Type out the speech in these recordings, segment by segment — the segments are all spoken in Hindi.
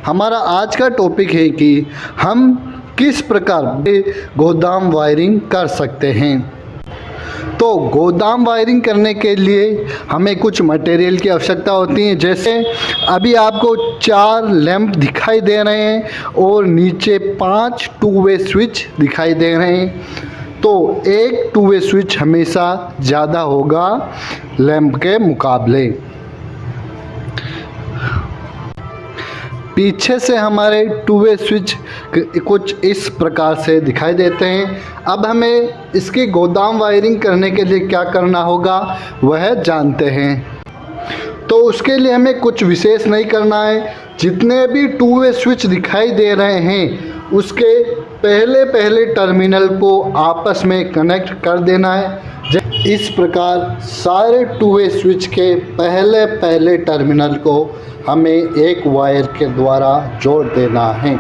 हमारा आज का टॉपिक है कि हम किस प्रकार गोदाम वायरिंग कर सकते हैं। तो गोदाम वायरिंग करने के लिए हमें कुछ मटेरियल की आवश्यकता होती है। जैसे अभी आपको 4 लैंप दिखाई दे रहे हैं और नीचे 5 टू वे स्विच दिखाई दे रहे हैं। तो एक टू वे स्विच हमेशा ज़्यादा होगा लैंप के मुकाबले। पीछे से हमारे टू वे स्विच कुछ इस प्रकार से दिखाई देते हैं। अब हमें इसकी गोदाम वायरिंग करने के लिए क्या करना होगा वह जानते हैं। तो उसके लिए हमें कुछ विशेष नहीं करना है। जितने भी टू वे स्विच दिखाई दे रहे हैं उसके पहले टर्मिनल को आपस में कनेक्ट कर देना है। इस प्रकार सारे टू वे स्विच के पहले टर्मिनल को हमें एक वायर के द्वारा जोड़ देना है।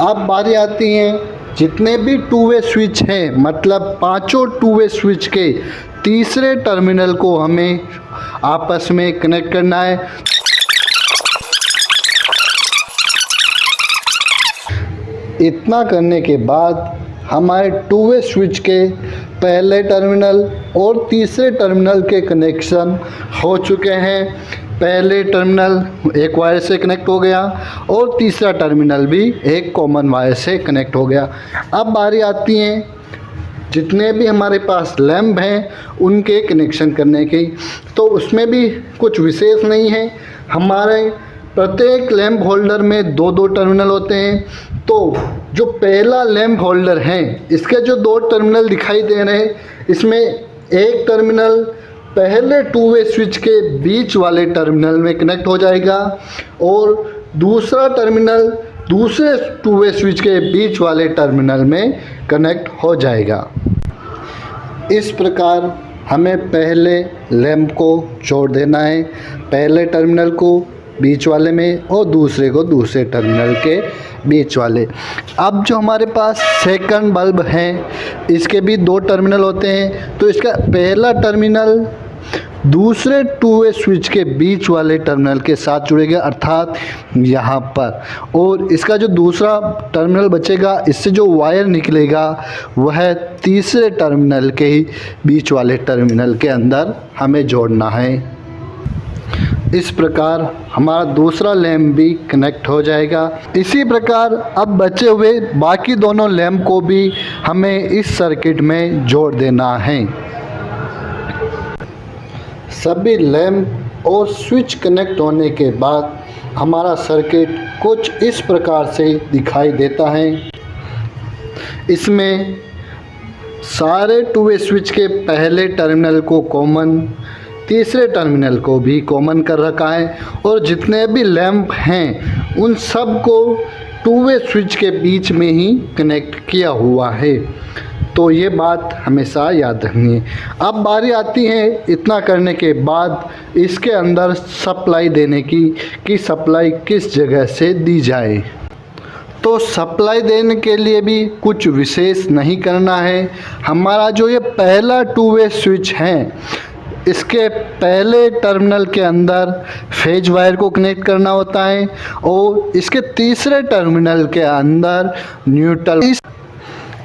अब बारी आती है जितने भी टू वे स्विच हैं, मतलब 5 टू वे स्विच के तीसरे टर्मिनल को हमें आपस में कनेक्ट करना है। इतना करने के बाद हमारे टू वे स्विच के पहले टर्मिनल और तीसरे टर्मिनल के कनेक्शन हो चुके हैं। पहले टर्मिनल एक वायर से कनेक्ट हो गया और तीसरा टर्मिनल भी एक कॉमन वायर से कनेक्ट हो गया। अब बारी आती है जितने भी हमारे पास लैंप हैं उनके कनेक्शन करने की। तो उसमें भी कुछ विशेष नहीं है। हमारे प्रत्येक लैंप होल्डर में 2 टर्मिनल होते हैं। तो जो पहला लैंप होल्डर है इसके जो 2 टर्मिनल दिखाई दे रहे हैं, इसमें एक टर्मिनल पहले टू वे स्विच के बीच वाले टर्मिनल में कनेक्ट हो जाएगा और दूसरा टर्मिनल दूसरे टू वे स्विच के बीच वाले टर्मिनल में कनेक्ट हो जाएगा। इस प्रकार हमें पहले लैंप को जोड़ देना है, पहले टर्मिनल को बीच वाले में और दूसरे को दूसरे टर्मिनल के बीच वाले। अब जो हमारे पास सेकंड बल्ब है इसके भी 2 टर्मिनल होते हैं। तो इसका पहला टर्मिनल दूसरे टू वे स्विच के बीच वाले टर्मिनल के साथ जुड़ेगा, अर्थात यहाँ पर। और इसका जो दूसरा टर्मिनल बचेगा, इससे जो वायर निकलेगा वह तीसरे टर्मिनल के ही बीच वाले टर्मिनल के अंदर हमें जोड़ना है। इस प्रकार हमारा दूसरा लैंप भी कनेक्ट हो जाएगा। इसी प्रकार अब बचे हुए बाकी दोनों लैंप को भी हमें इस सर्किट में जोड़ देना है। सभी लैंप और स्विच कनेक्ट होने के बाद हमारा सर्किट कुछ इस प्रकार से दिखाई देता है। इसमें सारे टू वे स्विच के पहले टर्मिनल को कॉमन, तीसरे टर्मिनल को भी कॉमन कर रखा है और जितने भी लैंप हैं उन सब को टू वे स्विच के बीच में ही कनेक्ट किया हुआ है। तो ये बात हमेशा याद रखनी है। अब बारी आती है इतना करने के बाद इसके अंदर सप्लाई देने की कि सप्लाई किस जगह से दी जाए। तो सप्लाई देने के लिए भी कुछ विशेष नहीं करना है। हमारा जो ये पहला टू वे स्विच है इसके पहले टर्मिनल के अंदर फेज वायर को कनेक्ट करना होता है और इसके तीसरे टर्मिनल के अंदर न्यूट्रल।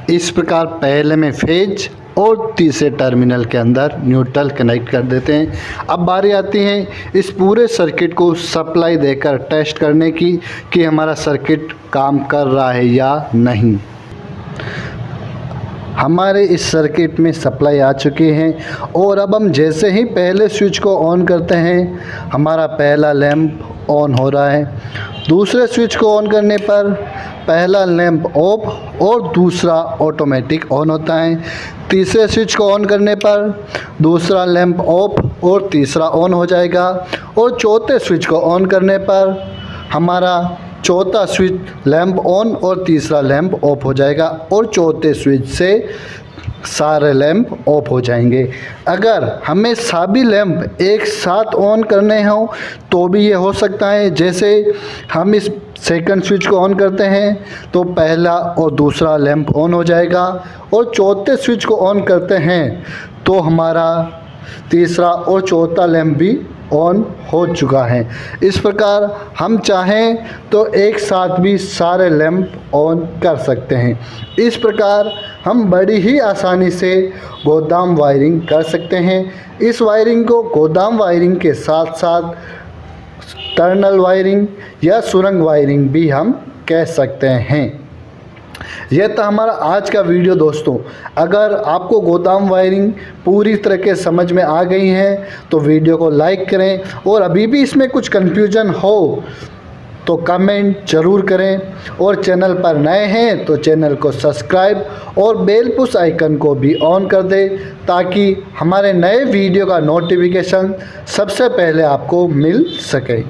इस प्रकार पहले में फेज और तीसरे टर्मिनल के अंदर न्यूट्रल कनेक्ट कर देते हैं। अब बारी आती है इस पूरे सर्किट को सप्लाई देकर टेस्ट करने की कि हमारा सर्किट काम कर रहा है या नहीं। हमारे इस सर्किट में सप्लाई आ चुकी है और अब हम जैसे ही पहले स्विच को ऑन करते हैं हमारा पहला लैंप ऑन हो रहा है। दूसरे स्विच को ऑन करने पर पहला लैंप ऑफ और दूसरा ऑटोमेटिक ऑन होता है। तीसरे स्विच को ऑन करने पर दूसरा लैंप ऑफ और तीसरा ऑन हो जाएगा और चौथे स्विच को ऑन करने पर हमारा चौथा स्विच लैंप ऑन और तीसरा लैंप ऑफ हो जाएगा और चौथे स्विच से सारे लैंप ऑफ हो जाएंगे। अगर हमें सभी लैंप एक साथ ऑन करने हों तो भी ये हो सकता है। जैसे हम इस सेकंड स्विच को ऑन करते हैं तो पहला और दूसरा लैंप ऑन हो जाएगा और चौथे स्विच को ऑन करते हैं तो हमारा तीसरा और चौथा लैंप भी ऑन हो चुका है। इस प्रकार हम चाहें तो एक साथ भी सारे लैंप ऑन कर सकते हैं। इस प्रकार हम बड़ी ही आसानी से गोदाम वायरिंग कर सकते हैं। इस वायरिंग को गोदाम वायरिंग के साथ साथ टर्नल वायरिंग या सुरंग वायरिंग भी हम कह सकते हैं। यह था हमारा आज का वीडियो दोस्तों। अगर आपको गोदाम वायरिंग पूरी तरह के समझ में आ गई है तो वीडियो को लाइक करें, और अभी भी इसमें कुछ कन्फ्यूजन हो तो कमेंट ज़रूर करें, और चैनल पर नए हैं तो चैनल को सब्सक्राइब और बेल पुश आइकन को भी ऑन कर दें ताकि हमारे नए वीडियो का नोटिफिकेशन सबसे पहले आपको मिल सके।